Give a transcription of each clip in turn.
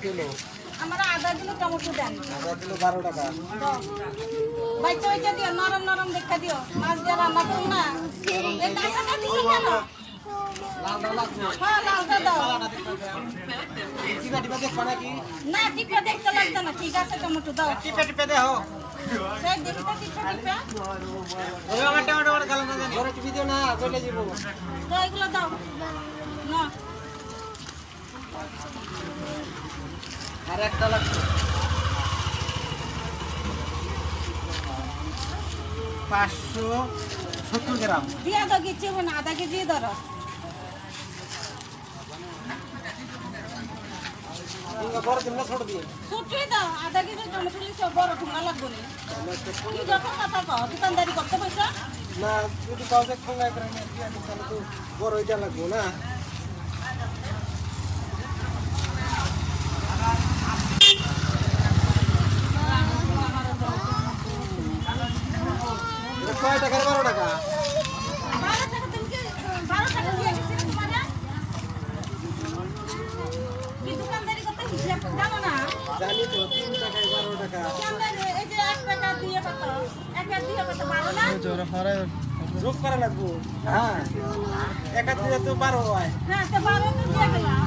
Kilo? আমরা আধা kilo tomato দেন। আধা কিলো 12 টাকা। বাইতে ওইটা দিও, নরম নরম দেখা দিও। মাছ দিয়ে রান্না করুন না। এই কাঁচাটা দিছো কেন? লালটা লাগবে। হ্যাঁ, লালটা দাও। টিপা টিপা দেখবা নাকি? না, টিপে দেখতে লাগবে না। ঠিক আছে, টমেটো দাও। টিপা টিপা দেখো। সেই দেখি তো টিপে টিপে। ওই আমার টমেটো বড় গাল না জানি। ওরে টিপি দিও না, কইলে যাব। দাও, এগুলো দাও। না, আর একটা লাগবে। 570 গ্রাম। দিয়া দাও, কিছু হবে না। আধা কেজি ধরো। ইনকা বড় দিন না ছোট দিন? ছুটি দাও। আধা কেজি টমেটো লিখে বড় ঠুঙ্গা লাগবে না। কি যখন কথা কও, দোকানদারি করতে পয়সা? না যদি কাউকে ঠোঙ্গায় করে নিয়ে দিয়ে দিই তাহলে তো বড় হইতে লাগবে না। এটা কয় টাকা 12 টাকা? 12 টাকা তুমি কি 12 টাকা দিয়ে গেছি তোমারে? কি দোকানদারি করতে হিসাব জানো না? জানি তো 3 টাকায় 12 টাকা। কেমনে এই যে 1 টাকা দিয়ে কত? 1 টাকা দিয়ে কত 12 না? যোগ করা লাগবো। হ্যাঁ একা দিয়ে তো 12 হয়। হ্যাঁ, তো 12 তো দিয়ে গেলাম।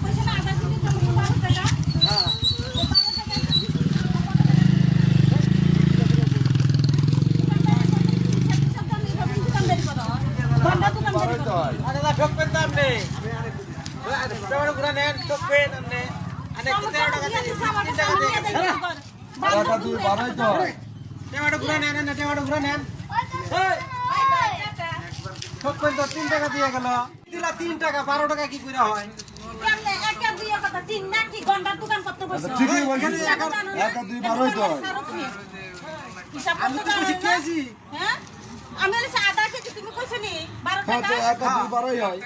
পয়সা না আধা কেজি টমেটো 12 টাকা। হ্যাঁ তো 12 টাকা দোকানদারি করো। বন্ধা দোকানদারি করো। আরে না ঠকবেন তো আপনি। টমেটো গুড়া নেন ঠকবেন আপনি। আরে 13 টাকা দিয়ে 3 টাকা দিয়ে টাকা দুই বাড়াই তো। টমেটো গুড়া নেন না টমেটো গুড়া নেন। এই ঠকবেন তো 3 টাকা দিয়ে গেল। দিলা 3 টাকা 12 টাকা কি কইরা হয়? কেমনে একা দিয়ে কথা তিন না কি গন্ডার দোকান করতে বসো? ঠিকই বলছেন। একা দুই বারোই তো হয়। হিসাব আমি করতে তো জানো কিছু না? কেজি। হ্যাঁ? আমি বলেছি আধা কেজি তুমি কইছো নি 12 টাকা? একা 2 12ই হয়।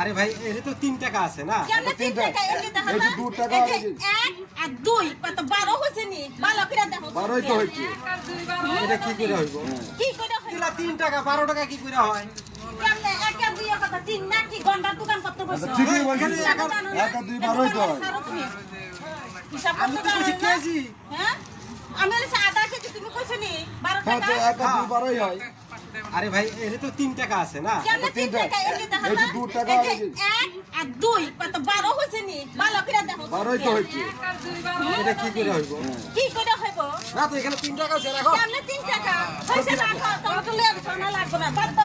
আরে ভাই এর তো 3 টাকা আছে না? কেমনে 3 টাকা এলি দেখো না? 2 টাকা এই যে 1 আর 2 কত 12 হইছে নি? ভালো করে দেখো। 12ই তো হইছে। এটা কি করে হইব? কি করে হইছে? দিলা 3 টাকা 12 টাকা কি করে হয়? কেমনে একা দিয়ে কথা তিন না কি গন্ডার দোকান করতে বসো? ঠিকই বলছেন। একা দুই বারোই তো হয়। হিসাব আমি করতে তো কিছু জানো না? কেজি। হ্যাঁ? আমি বলেছি আধা কেজি তুমি কইছো নি 12 টাকা? একা 2 12ই হয়। আরে ভাই এর তো 3 টাকা আছে না? কেমনে 3 টাকা এলি দেখো না? 2 টাকা এই যে 1 আর 2 কত 12 হইছে নি? ভালো করে দেখো। 12ই তো হইছে। এটা কি করে হইব? কি করে হইব? না তো এখানে 3 টাকা আছে রাখো। কেমনে 3 টাকা? পয়সা রাখো, টমেটো লিয়ে সোনা লাগবে না। বাদ দাও।